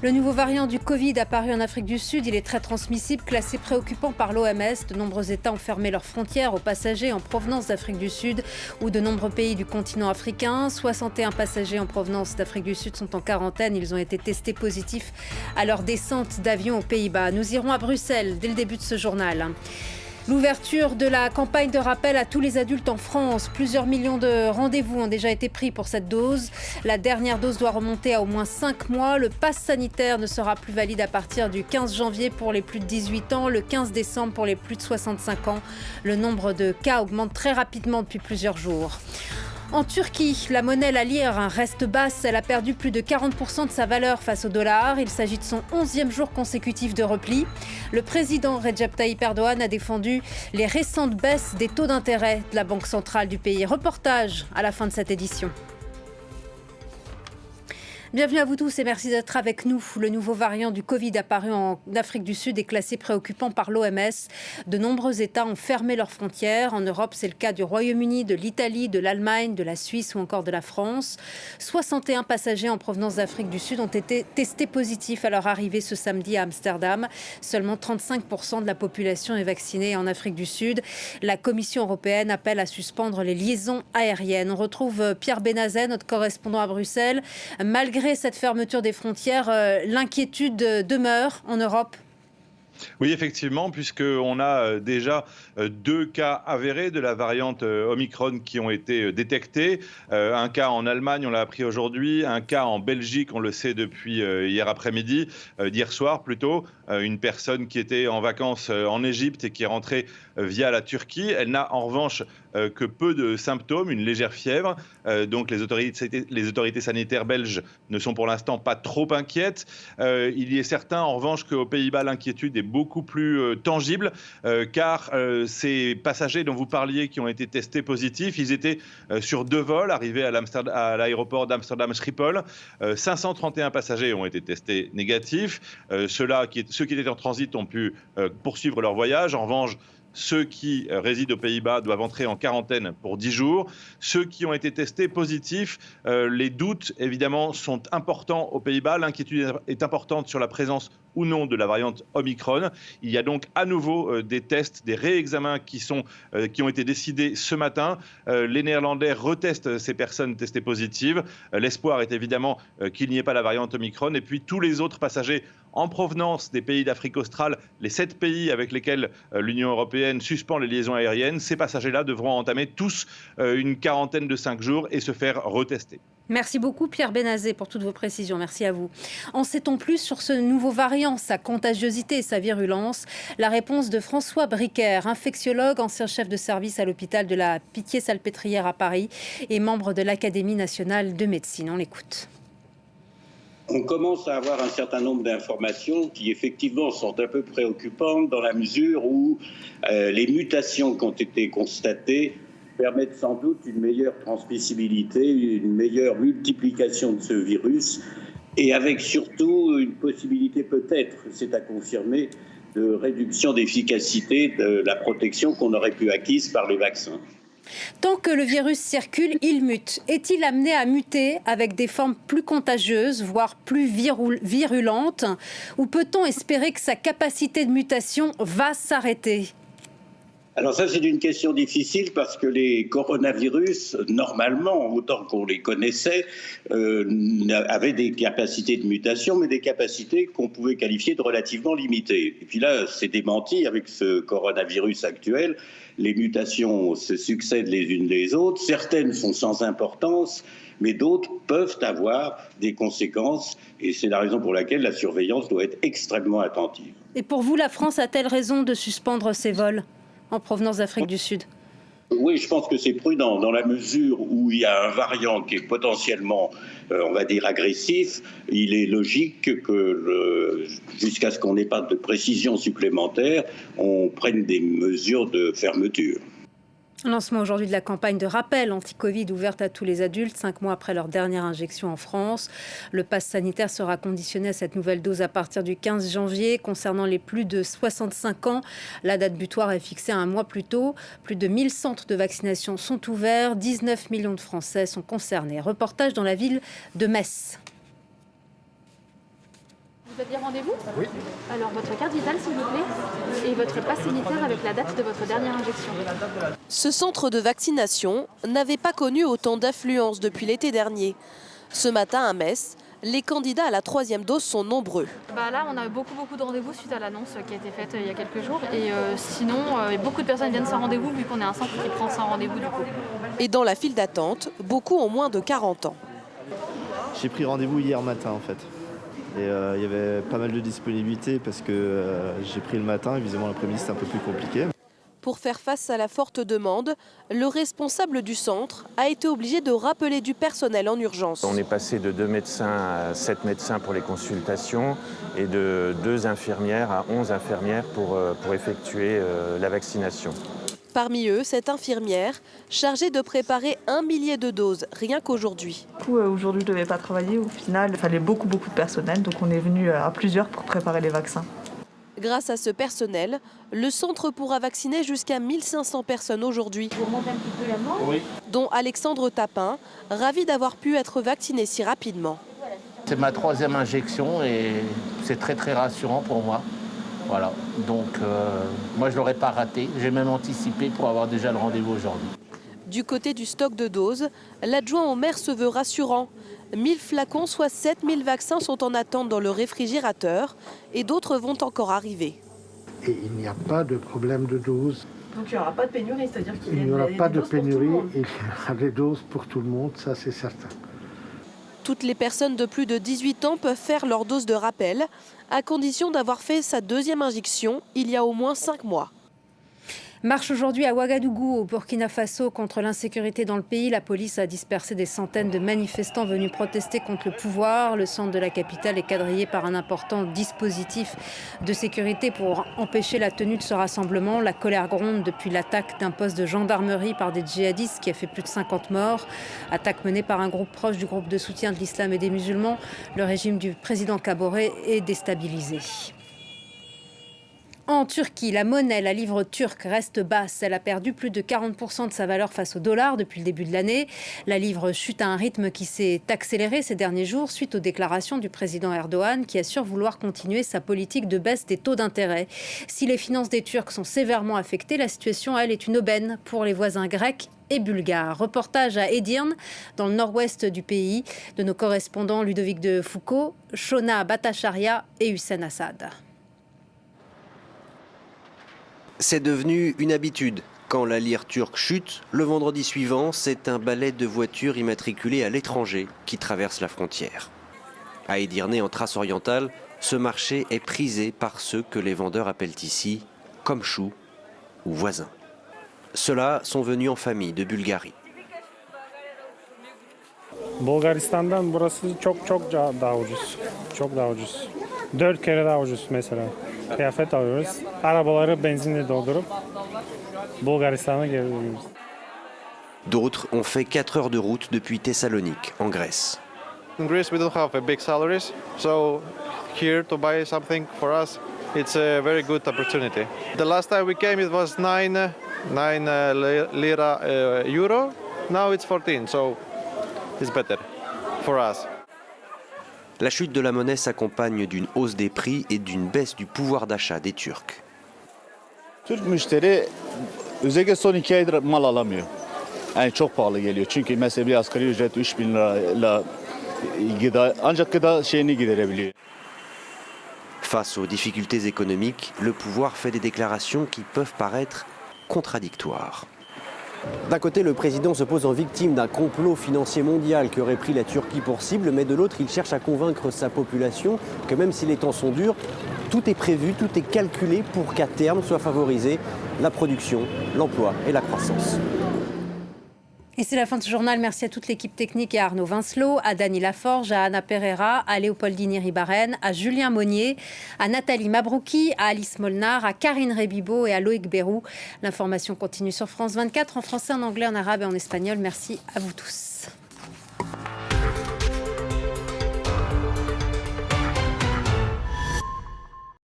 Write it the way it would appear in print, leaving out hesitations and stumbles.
Le nouveau variant du Covid apparu en Afrique du Sud, il est très transmissible, classé préoccupant par l'OMS. De nombreux États ont fermé leurs frontières aux passagers en provenance d'Afrique du Sud ou de nombreux pays du continent africain. 61 passagers en provenance d'Afrique du Sud sont en quarantaine. Ils ont été testés positifs à leur descente d'avion aux Pays-Bas. Nous irons à Bruxelles dès le début de ce journal. L'ouverture de la campagne de rappel à tous les adultes en France. Plusieurs millions de rendez-vous ont déjà été pris pour cette dose. La dernière dose doit remonter à au moins 5 mois. Le pass sanitaire ne sera plus valide à partir du 15 janvier pour les plus de 18 ans, le 15 décembre pour les plus de 65 ans. Le nombre de cas augmente très rapidement depuis plusieurs jours. En Turquie, la monnaie, la lire, reste basse. Elle a perdu plus de 40% de sa valeur face au dollar. Il s'agit de son 11e jour consécutif de repli. Le président Recep Tayyip Erdogan a défendu les récentes baisses des taux d'intérêt de la Banque centrale du pays. Reportage à la fin de cette édition. Bienvenue à vous tous et merci d'être avec nous. Le nouveau variant du Covid apparu en Afrique du Sud est classé préoccupant par l'OMS. De nombreux États ont fermé leurs frontières. En Europe, c'est le cas du Royaume-Uni, de l'Italie, de l'Allemagne, de la Suisse ou encore de la France. 61 passagers en provenance d'Afrique du Sud ont été testés positifs à leur arrivée ce samedi à Amsterdam. Seulement 35% de la population est vaccinée en Afrique du Sud. La Commission européenne appelle à suspendre les liaisons aériennes. On retrouve Pierre Benazet, notre correspondant à Bruxelles. Malgré cette fermeture des frontières, l'inquiétude demeure en Europe. Oui, effectivement, puisqu'on a déjà 2 cas avérés de la variante Omicron qui ont été détectés. Un cas en Allemagne, on l'a appris aujourd'hui. Un cas en Belgique, on le sait depuis hier après-midi, d'hier soir plutôt. Une personne qui était en vacances en Égypte et qui est rentrée via la Turquie. Elle n'a en revanche que peu de symptômes, une légère fièvre. Donc les autorités sanitaires belges ne sont pour l'instant pas trop inquiètes. Il y est certain en revanche qu'aux Pays-Bas, l'inquiétude est beaucoup plus tangible, car ces passagers dont vous parliez qui ont été testés positifs, ils étaient sur 2 vols arrivés à l'aéroport d'Amsterdam-Schiphol. 531 passagers ont été testés négatifs. Ceux qui étaient en transit ont pu poursuivre leur voyage. En revanche, ceux qui résident aux Pays-Bas doivent entrer en quarantaine pour 10 jours. Ceux qui ont été testés positifs, les doutes, évidemment, sont importants aux Pays-Bas. L'inquiétude est importante sur la présence ou non de la variante Omicron. Il y a donc à nouveau des tests, des réexamens qui ont été décidés ce matin. Les Néerlandais retestent ces personnes testées positives. L'espoir est évidemment qu'il n'y ait pas la variante Omicron. Et puis tous les autres passagers en provenance des pays d'Afrique australe, les 7 pays avec lesquels l'Union européenne suspend les liaisons aériennes, ces passagers-là devront entamer tous une quarantaine de 5 jours et se faire retester. Merci beaucoup Pierre Benazet pour toutes vos précisions. Merci à vous. En sait-on plus sur ce nouveau variant, sa contagiosité et sa virulence? La réponse de François Bricaire, infectiologue, ancien chef de service à l'hôpital de la Pitié-Salpêtrière à Paris et membre de l'Académie nationale de médecine. On l'écoute. On commence à avoir un certain nombre d'informations qui effectivement sont un peu préoccupantes dans la mesure où les mutations qui ont été constatées permettent sans doute une meilleure transmissibilité, une meilleure multiplication de ce virus et avec surtout une possibilité peut-être, c'est à confirmer, de réduction d'efficacité de la protection qu'on aurait pu acquise par les vaccins. Tant que le virus circule, il mute. Est-il amené à muter avec des formes plus contagieuses, voire plus virulentes? Ou peut-on espérer que sa capacité de mutation va s'arrêter? Alors ça, c'est une question difficile parce que les coronavirus, normalement, autant qu'on les connaissait, avaient des capacités de mutation, mais des capacités qu'on pouvait qualifier de relativement limitées. Et puis là, c'est démenti avec ce coronavirus actuel. Les mutations se succèdent les unes les autres. Certaines sont sans importance, mais d'autres peuvent avoir des conséquences. Et c'est la raison pour laquelle la surveillance doit être extrêmement attentive. Et pour vous, la France a-t-elle raison de suspendre ses vols en provenance d'Afrique du Sud? Oui, je pense que c'est prudent dans la mesure où il y a un variant qui est potentiellement, on va dire, agressif. Il est logique que, jusqu'à ce qu'on n'ait pas de précision supplémentaire, on prenne des mesures de fermeture. Lancement aujourd'hui de la campagne de rappel anti-Covid ouverte à tous les adultes, 5 mois après leur dernière injection en France. Le pass sanitaire sera conditionné à cette nouvelle dose à partir du 15 janvier. Concernant les plus de 65 ans, la date butoir est fixée à un mois plus tôt. Plus de 1000 centres de vaccination sont ouverts. 19 millions de Français sont concernés. Reportage dans la ville de Metz. Vous aviez rendez-vous? Oui. Alors, votre carte vitale, s'il vous plaît, et votre passe sanitaire avec la date de votre dernière injection. Ce centre de vaccination n'avait pas connu autant d'affluence depuis l'été dernier. Ce matin à Metz, les candidats à la 3e dose sont nombreux. Là, on a eu beaucoup de rendez-vous suite à l'annonce qui a été faite il y a quelques jours. Et sinon, beaucoup de personnes viennent sans rendez-vous vu qu'on est un centre qui prend sans rendez-vous du coup. Et dans la file d'attente, beaucoup ont moins de 40 ans. J'ai pris rendez-vous hier matin en fait. Et il y avait pas mal de disponibilité parce que j'ai pris le matin et visiblement l'après-midi c'était un peu plus compliqué. Pour faire face à la forte demande, le responsable du centre a été obligé de rappeler du personnel en urgence. On est passé de 2 médecins à 7 médecins pour les consultations et de 2 infirmières à 11 infirmières pour effectuer la vaccination. Parmi eux, cette infirmière chargée de préparer 1 millier de doses, rien qu'aujourd'hui. Aujourd'hui, je ne devais pas travailler. Au final, il fallait beaucoup de personnel. Donc on est venu à plusieurs pour préparer les vaccins. Grâce à ce personnel, le centre pourra vacciner jusqu'à 1500 personnes aujourd'hui. Oui. Dont Alexandre Tapin, ravi d'avoir pu être vacciné si rapidement. C'est ma 3e injection et c'est très rassurant pour moi. Voilà, donc moi je ne l'aurais pas raté, j'ai même anticipé pour avoir déjà le rendez-vous aujourd'hui. Du côté du stock de doses, l'adjoint au maire se veut rassurant. 1000 flacons, soit 7000 vaccins sont en attente dans le réfrigérateur et d'autres vont encore arriver. Et il n'y a pas de problème de doses. Donc il n'y aura pas de pénurie, c'est-à-dire qu'il Il n'y aura pas de pénurie, il y aura des doses pour tout le monde, ça c'est certain. Toutes les personnes de plus de 18 ans peuvent faire leur dose de rappel, à condition d'avoir fait sa 2e injection il y a au moins 5 mois. Marche aujourd'hui à Ouagadougou, au Burkina Faso, contre l'insécurité dans le pays. La police a dispersé des centaines de manifestants venus protester contre le pouvoir. Le centre de la capitale est quadrillé par un important dispositif de sécurité pour empêcher la tenue de ce rassemblement. La colère gronde depuis l'attaque d'un poste de gendarmerie par des djihadistes qui a fait plus de 50 morts. Attaque menée par un groupe proche du groupe de soutien de l'islam et des musulmans. Le régime du président Kaboré est déstabilisé. En Turquie, la monnaie, la livre turque, reste basse. Elle a perdu plus de 40% de sa valeur face au dollar depuis le début de l'année. La livre chute à un rythme qui s'est accéléré ces derniers jours suite aux déclarations du président Erdogan qui assure vouloir continuer sa politique de baisse des taux d'intérêt. Si les finances des Turcs sont sévèrement affectées, la situation, elle, est une aubaine pour les voisins grecs et bulgares. Reportage à Edirne, dans le nord-ouest du pays, de nos correspondants Ludovic de Foucault, Shona Bhattacharya et Hussein Assad. C'est devenu une habitude. Quand la lire turque chute, le vendredi suivant, c'est un balai de voitures immatriculées à l'étranger qui traverse la frontière. À Edirne, en Thrace orientale, ce marché est prisé par ceux que les vendeurs appellent ici komchus ou voisins. Ceux-là sont venus en famille de Bulgarie. Bulgaristan'dan burası çok daha ucuz. Çok daha ucuz. 4 kere daha ucuz mesela. Kıyafet alıyoruz. Arabaları benzinle doldurup Bulgaristan'a geri dönüyoruz. D'autres ont fait 4 heures de route depuis Thessalonique, en Grèce. In Greece, we don't have big salaries, so here to buy something for us, it's a very good opportunity. The last time we came, it was 9 lira euro. Now it's 14, so it's better for us. La chute de la monnaie s'accompagne d'une hausse des prix et d'une baisse du pouvoir d'achat des Turcs. Türk müşteri özellikle son 2 aydır mal alamıyor. Yani çok pahalı geliyor. Çünkü mesela bir asgari ücret 3.000 lirayla gıda, ancak gıda şeyini giderebiliyor. Face aux difficultés économiques, le pouvoir fait des déclarations qui peuvent paraître contradictoires. D'un côté, le président se pose en victime d'un complot financier mondial qui aurait pris la Turquie pour cible, mais de l'autre, il cherche à convaincre sa population que même si les temps sont durs, tout est prévu, tout est calculé pour qu'à terme soit favorisée la production, l'emploi et la croissance. Et c'est la fin de ce journal. Merci à toute l'équipe technique et à Arnaud Vincelot, à Dany Laforge, à Anna Pereira, à Léopoldine Ribaren, à Julien Monnier, à Nathalie Mabrouki, à Alice Molnar, à Karine Rebibo et à Loïc Bérou. L'information continue sur France 24 en français, en anglais, en arabe et en espagnol. Merci à vous tous.